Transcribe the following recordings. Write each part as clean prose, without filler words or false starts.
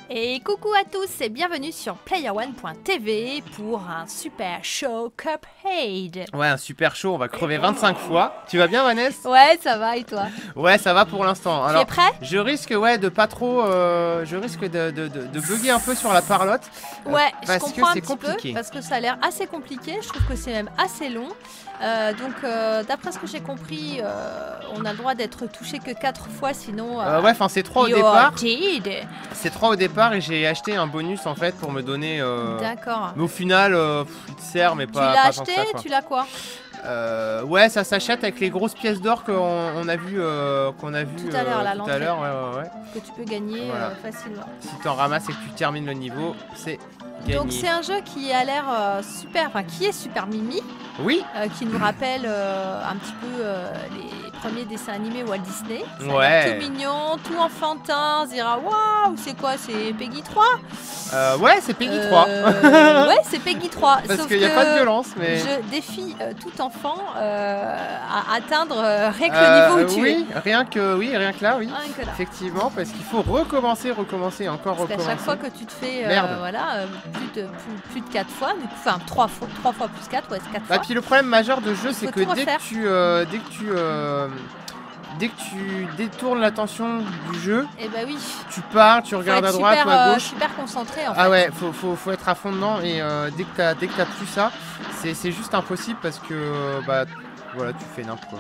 Et coucou à tous et bienvenue sur PlayerOne.tv pour un super show Cuphead. Ouais, un super show, on va crever 25 fois. Tu vas bien, Vanessa? Ouais, ça va et toi? Ouais, ça va pour l'instant. Tu es prêt? Je risque de pas trop... je risque de bugger un peu sur la parlotte. Ouais, je parce que comprends un c'est petit compliqué. peu, parce que ça a l'air assez compliqué, je trouve que c'est même assez long. D'après ce que j'ai compris, on a le droit d'être touché que 4 fois, sinon... ouais, enfin c'est 3 au you're départ. dead. C'est 3 au départ et j'ai acheté un bonus en fait pour me donner... D'accord. Mais au final, il te sert, mais Tu pas... l'as pas acheté? tant que ça, quoi. Tu l'as quoi? Ouais, ça s'achète avec les grosses pièces d'or qu'on a vu, Tout à l'heure, là, l'entrée. ouais. Que tu peux gagner Voilà. facilement. Si t'en ramasses et que tu termines le niveau, c'est gagné. Donc c'est un jeu qui a l'air super, enfin qui est super mimi, Oui, qui nous rappelle un petit peu les premiers dessins animés Walt Disney. Ça a l'air Ouais. tout mignon, tout enfantin, on se dira waouh, c'est quoi, c'est Peggy 3? ouais, c'est Peggy 3. Ouais, c'est Peggy 3. Parce sauf qu'il n'y a que pas de violence, mais... Je défie tout enfant à atteindre rien que le niveau où tu es. oui, rien que là, oui. Rien que là. Effectivement, parce qu'il faut recommencer, et encore Parce qu'à recommencer. chaque fois que tu te fais Merde. plus de 4 fois, du coup, enfin 3 fois plus 4, ouais, c'est 4 Bah, fois. puis le problème majeur de jeu, c'est Faut que tout refaire. dès que tu détournes l'attention du jeu, Et bah oui. tu pars, tu Faut regardes être à droite super, ou à gauche. super concentré en fait. Ah ouais, faut être à fond dedans et dès que t'as plus ça, c'est juste impossible parce que bah voilà, tu fais n'importe quoi.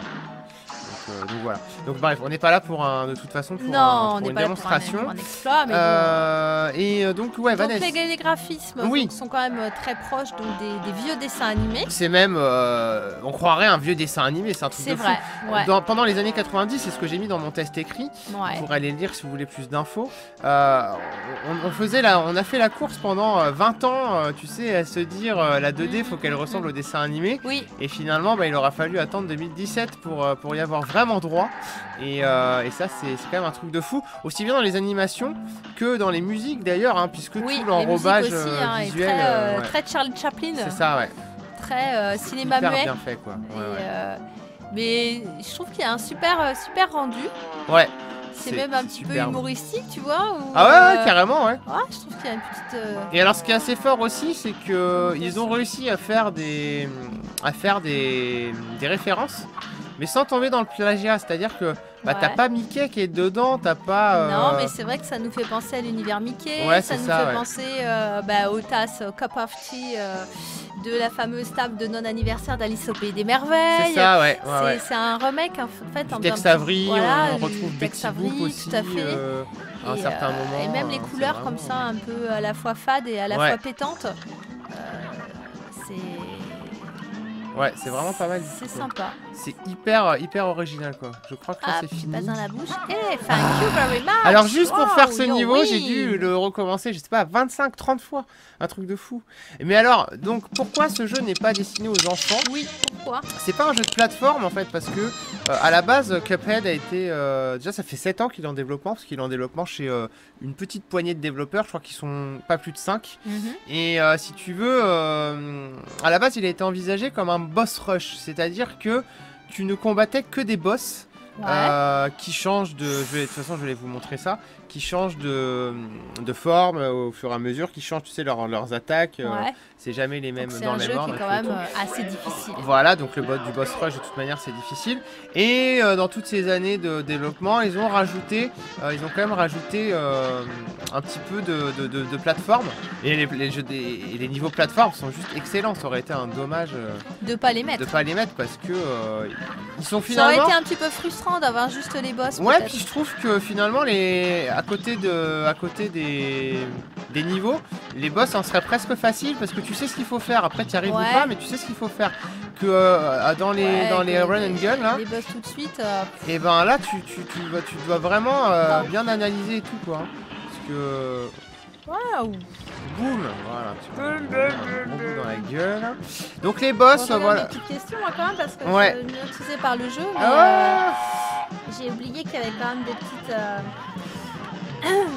Donc voilà. Donc bref, on n'est pas là de toute façon pour, Non, on pour n'est une pas là démonstration. pour un exploit, mais bon. Et donc ouais, Donc Vanessa. les graphismes Oui. donc, sont quand même très proches donc, des vieux dessins animés. C'est même, on croirait un vieux dessin animé, c'est un truc C'est de fou. vrai, ouais. Pendant les années 90, c'est ce que j'ai mis dans mon test écrit. Ouais. Pour aller le lire si vous voulez plus d'infos. On a fait la course pendant 20 ans, tu sais, à se dire la 2D, faut qu'elle ressemble au dessin animé. Oui, Et finalement, bah, il aura fallu attendre 2017 pour y avoir vraiment droit. Et ça, c'est quand même un truc de fou. Aussi bien dans les animations que dans les musiques d'ailleurs, hein, puisque oui, tout les l'enrobage musiques aussi, hein, est visuel. très, Ouais. très Charlie Chaplin, C'est ça, ouais. très cinéma Hyper muet. bien fait, quoi. Et, Ouais, ouais. mais je trouve qu'il y a un super rendu. Ouais. C'est même un petit peu superbe. humoristique, tu vois. Où, Ah ouais, carrément, ouais. ouais, je trouve qu'il y a une petite. Et alors, ce qui est assez fort aussi, c'est que ils ont réussi à faire des références, mais sans tomber dans le plagiat. C'est-à-dire que bah, t'as Ouais. pas Mickey qui est dedans, t'as pas. Non, mais c'est vrai que ça nous fait penser à l'univers Mickey. Ouais, ça c'est nous ça, fait ouais. penser aux tasses, au cup of tea de la fameuse table de non-anniversaire d'Alice au Pays des Merveilles. C'est ça, ouais. ouais. C'est un remake en fait. Du en Tex d'un petit- Avery, voilà, on du retrouve Tex Betty Avery, Boop aussi tout à fait. à un certain moment. Et même les c'est couleurs vraiment- comme ça, un peu à la fois fade et à la Ouais. fois pétante. C'est Ouais, c'est vraiment pas mal. du C'est tout, quoi. sympa. C'est hyper original, quoi. Je crois que là, Ah, c'est petit fini. passe dans la bouche. Eh, thank you very much. Alors juste pour Wow, faire ce yo, niveau, oui. j'ai dû le recommencer, je sais pas, 25-30 fois. Un truc de fou. Mais alors, donc pourquoi ce jeu n'est pas destiné aux enfants? Oui, pourquoi? C'est pas un jeu de plateforme en fait, parce que à la base, Cuphead a été... déjà ça fait 7 ans qu'il est en développement, parce qu'il est en développement chez une petite poignée de développeurs, je crois qu'ils sont pas plus de 5. Et si tu veux, à la base il a été envisagé comme un boss rush, c'est-à-dire que tu ne combattais que des boss. Ouais. Qui changent de... de toute façon je vais vous montrer ça. Qui changent de forme au fur et à mesure, qui changent tu sais leurs attaques. Ouais. C'est jamais les mêmes Donc c'est dans un les jeu mêmes qui est quand même assez difficile. Voilà, donc le du boss rush de toute manière c'est difficile. Et dans toutes ces années de développement, ils ont quand même rajouté un petit peu de plateforme. Et les niveaux plateforme sont juste excellents. Ça aurait été un dommage De pas les mettre. de pas les mettre parce que ils sont Ça finalement. aurait été un petit peu frustrant d'avoir juste les boss. Ouais, peut-être. puis je trouve que finalement, à côté des niveaux, les boss en seraient presque faciles parce que tu sais ce qu'il faut faire. Après, tu y arrives Ouais. ou pas, mais tu sais ce qu'il faut faire. Que dans les Ouais, que run and gun, là, Les boss tout de suite. et ben là, tu dois vraiment bien analyser et tout, quoi. Parce que. Waouh. Boum, voilà, tu vois, un bon coup dans la gueule. Donc les boss, Bon, voilà. des petites questions moi, quand même parce que Ouais. je suis hypnotisée par le jeu. Mais, Ah j'ai oublié qu'il y avait quand même des petites.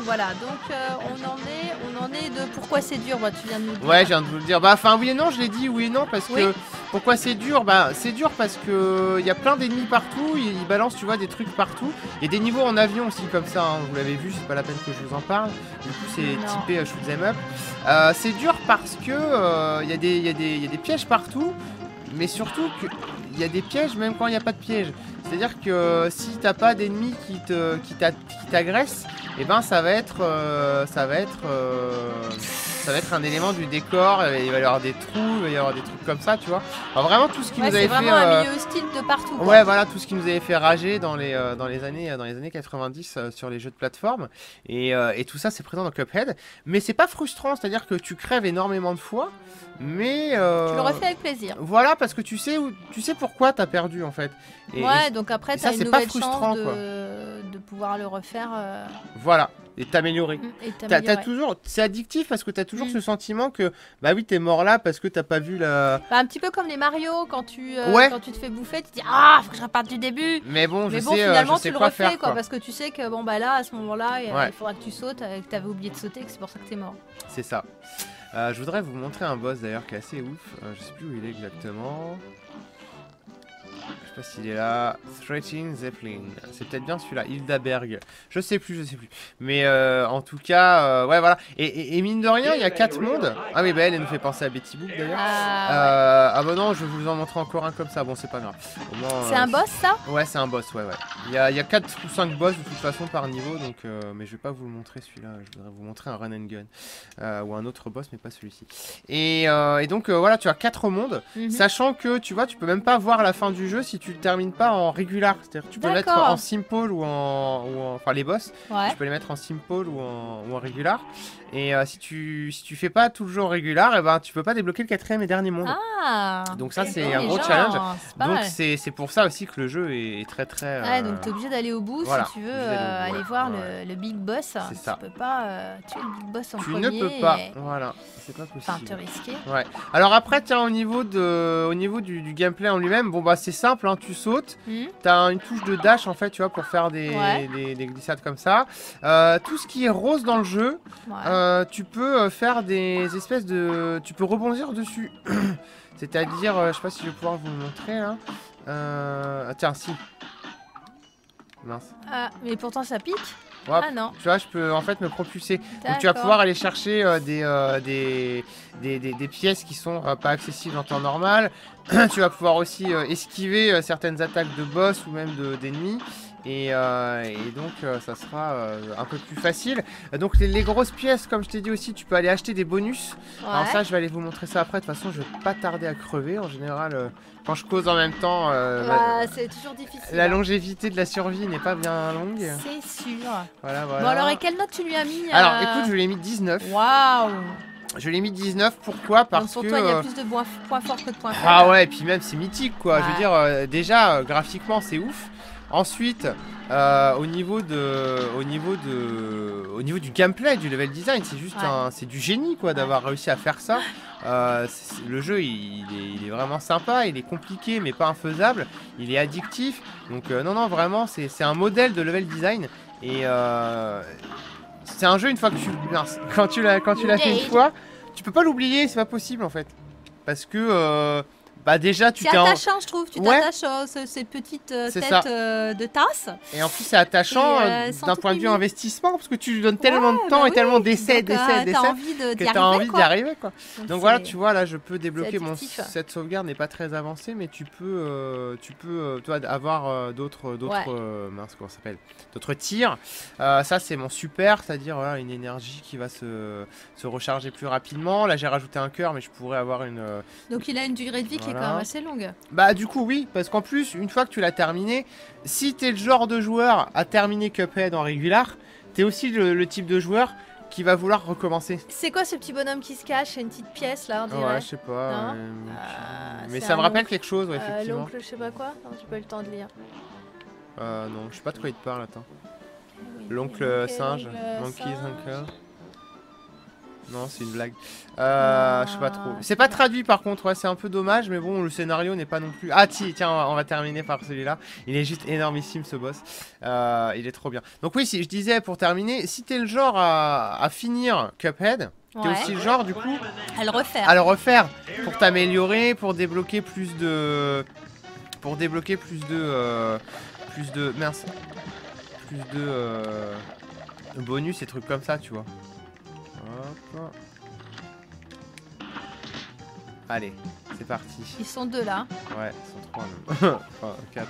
Voilà, donc on en est de pourquoi c'est dur, bah, tu viens de nous le dire. Ouais, je viens de vous le dire. Bah, enfin, oui et non, je l'ai dit, oui et non, parce que pourquoi c'est dur? Bah, c'est dur parce que il y a plein d'ennemis partout, ils balancent, tu vois, des trucs partout. Il y a des niveaux en avion aussi, comme ça, hein, vous l'avez vu, c'est pas la peine que je vous en parle. Du coup, c'est typé shoot 'em up. C'est dur parce que il y a des pièges partout, mais surtout qu'il y a des pièges même quand il n'y a pas de piège. C'est-à-dire que si t'as pas d'ennemis qui t'agressent, et ben ça va être un élément du décor. Il va y avoir des trous, il va y avoir des trucs comme ça, tu vois. Enfin, vraiment tout ce qui nous avait fait. C'est vraiment un milieu hostile de partout. Ouais, voilà tout ce qui nous avait fait rager dans les années 90 sur les jeux de plateforme. Et tout ça c'est présent dans Cuphead. Mais c'est pas frustrant, c'est-à-dire que tu crèves énormément de fois. Mais tu le refais avec plaisir. Voilà, parce que tu sais pourquoi t'as perdu en fait. Ouais, donc après t'as une nouvelle chance de pouvoir le refaire. Voilà, et t'améliorer. C'est addictif parce que t'as toujours ce sentiment que bah oui t'es mort là parce que t'as pas vu la. Bah, un petit peu comme les Mario quand tu te fais bouffer, tu te dis ah faut que je reparte du début. Mais bon, finalement tu le refais faire, quoi, parce que tu sais que bon bah là à ce moment-là il faudra que tu sautes, que t'avais oublié de sauter, que c'est pour ça que t'es mort. C'est ça. Je voudrais vous montrer un boss d'ailleurs qui est assez ouf. Je sais plus où il est exactement. Je sais pas s'il est là. Stretching Zeppelin. C'est peut-être bien celui-là. Hildaberg. Je sais plus. Mais en tout cas, ouais, voilà. Et mine de rien, il y a 4 mondes. Ah oui, bah elle nous fait penser à Betty Boop d'ailleurs. Ah bah non, je vais vous en montrer encore un comme ça. Bon, c'est pas grave. C'est un boss ça? Ouais, c'est un boss, ouais. Il y a 4 ou 5 boss de toute façon par niveau. Donc, mais je vais pas vous le montrer celui-là. Je voudrais vous montrer un run and gun. Ou un autre boss, mais pas celui-ci. Et donc, voilà, tu as 4 mondes. Sachant que, tu vois, tu peux même pas voir la fin du jeu si tu le termines pas en régular. C'est-à-dire tu peux le mettre en simple ou enfin les boss, tu peux les mettre en simple ou en régular. Et si tu fais pas tout le jeu en régular, et ben tu peux pas débloquer le 4e et dernier monde. Donc ça c'est un gros challenge. Donc c'est pour ça aussi que le jeu est très très. Ouais, donc t'es obligé d'aller au bout si tu veux aller voir le big boss. C'est ça. Tu peux pas tuer le big boss en premier. Tu ne peux pas. Voilà, c'est pas possible. Enfin te risquer. Ouais. Alors après tiens au niveau du gameplay en lui-même, bon bah c'est simple, hein, tu sautes. T'as une touche de dash en fait, tu vois, pour faire des glissades comme ça. Tout ce qui est rose dans le jeu, tu peux faire des espèces de... Tu peux rebondir dessus. C'est-à-dire, je sais pas si je vais pouvoir vous le montrer là. Tiens, si. Mince. Ah, mais pourtant ça pique. Ouais, ah non. Tu vois, je peux en fait me propulser. Donc tu vas pouvoir aller chercher des pièces qui sont pas accessibles en temps normal. Tu vas pouvoir aussi esquiver certaines attaques de boss ou même d'ennemis. Et donc ça sera un peu plus facile. Donc les grosses pièces, comme je t'ai dit aussi, tu peux aller acheter des bonus. Alors ça, je vais aller vous montrer ça après. De toute façon, je vais pas tarder à crever. En général, quand je cause en même temps, c'est toujours difficile. La longévité de la survie n'est pas bien longue. C'est sûr. Voilà. Bon alors, et quelle note tu lui as mis Alors écoute, je lui ai mis 19. Waouh. Je l'ai mis 19, pourquoi? Parce donc, que... Pour toi, il y a plus de points forts que de points faibles. Ah ouais, et puis même c'est mythique quoi. Je veux dire, déjà, graphiquement c'est ouf. Ensuite, au niveau du gameplay, du level design, c'est juste c'est du génie quoi d'avoir réussi à faire ça. Le jeu il est vraiment sympa, il est compliqué mais pas infaisable, il est addictif. Donc non vraiment c'est un modèle de level design et c'est un jeu une fois que quand tu l'as fait une fois, tu peux pas l'oublier, c'est pas possible en fait. Parce que bah déjà tu c'est attachant je trouve, tu t'attaches ces petites têtes de tasse. Et en plus c'est attachant d'un point de vue investissement parce que tu lui donnes tellement de temps et tellement d'essais t'as envie que t'as envie d'y arriver quoi. Donc voilà, tu vois là je peux débloquer cette sauvegarde n'est pas très avancée mais tu peux toi avoir d'autres mince comment ça s'appelle, d'autres tirs. Ça c'est mon super, c'est-à-dire voilà, une énergie qui va se recharger plus rapidement. Là j'ai rajouté un cœur mais je pourrais avoir une donc il a une durée de vie qui est quand même assez longue. Bah du coup oui, parce qu'en plus une fois que tu l'as terminé, si t'es le genre de joueur à terminer Cuphead en régular, t'es aussi le type de joueur qui va vouloir recommencer. C'est quoi ce petit bonhomme qui se cache? C'est une petite pièce là on dirait. Ouais je sais pas, mais ça me rappelle quelque chose effectivement. L'oncle je sais pas quoi, non j'ai pas eu le temps de lire. Non je sais pas de quoi il te parle, attends. L'oncle singe, Monkey's Uncle. Non, c'est une blague. Je sais pas trop. C'est pas traduit par contre, ouais, c'est un peu dommage, mais bon, le scénario n'est pas non plus. Ah, tiens, on va terminer par celui-là. Il est juste énormissime ce boss. Il est trop bien. Donc, oui, si je disais pour terminer, si t'es le genre à finir Cuphead, t'es aussi le genre du coup à le refaire pour t'améliorer, pour débloquer plus de. Mince. Plus de bonus et trucs comme ça, tu vois. Hop. Allez, c'est parti. Ils sont 2 là. Ouais, ils sont 3 même. Enfin, 4.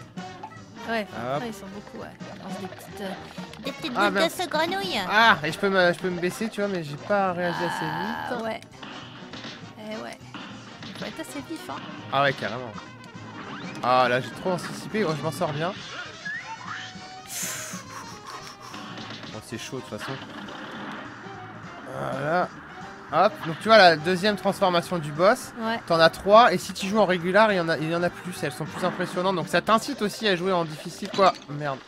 Ouais, ils sont beaucoup, ouais. Des petites boules de ce grenouille. Ah, et je peux me baisser, tu vois, mais j'ai pas réagi assez vite. Ouais. Eh ouais. Il faut être assez vif, hein. Ah ouais, carrément. Ah là, j'ai trop anticipé. Oh, je m'en sors bien. Bon, c'est chaud de toute façon. Voilà. Hop, donc tu vois la deuxième transformation du boss, t'en as 3 et si tu joues en régular il y en a plus, elles sont plus impressionnantes donc ça t'incite aussi à jouer en difficile quoi. Merde.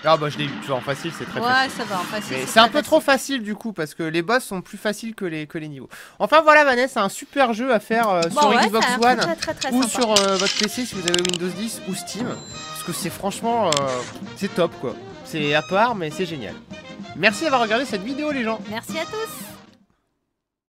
Ah bah je l'ai eu, tu vois en facile c'est très facile. Ouais ça va en facile. C'est un peu trop facile du coup parce que les boss sont plus faciles que les niveaux. Enfin voilà Vanessa, c'est un super jeu à faire sur Xbox One ou sur votre PC si vous avez Windows 10 ou Steam. Parce que c'est franchement, c'est top quoi. C'est à part mais c'est génial. Merci d'avoir regardé cette vidéo les gens. Merci à tous.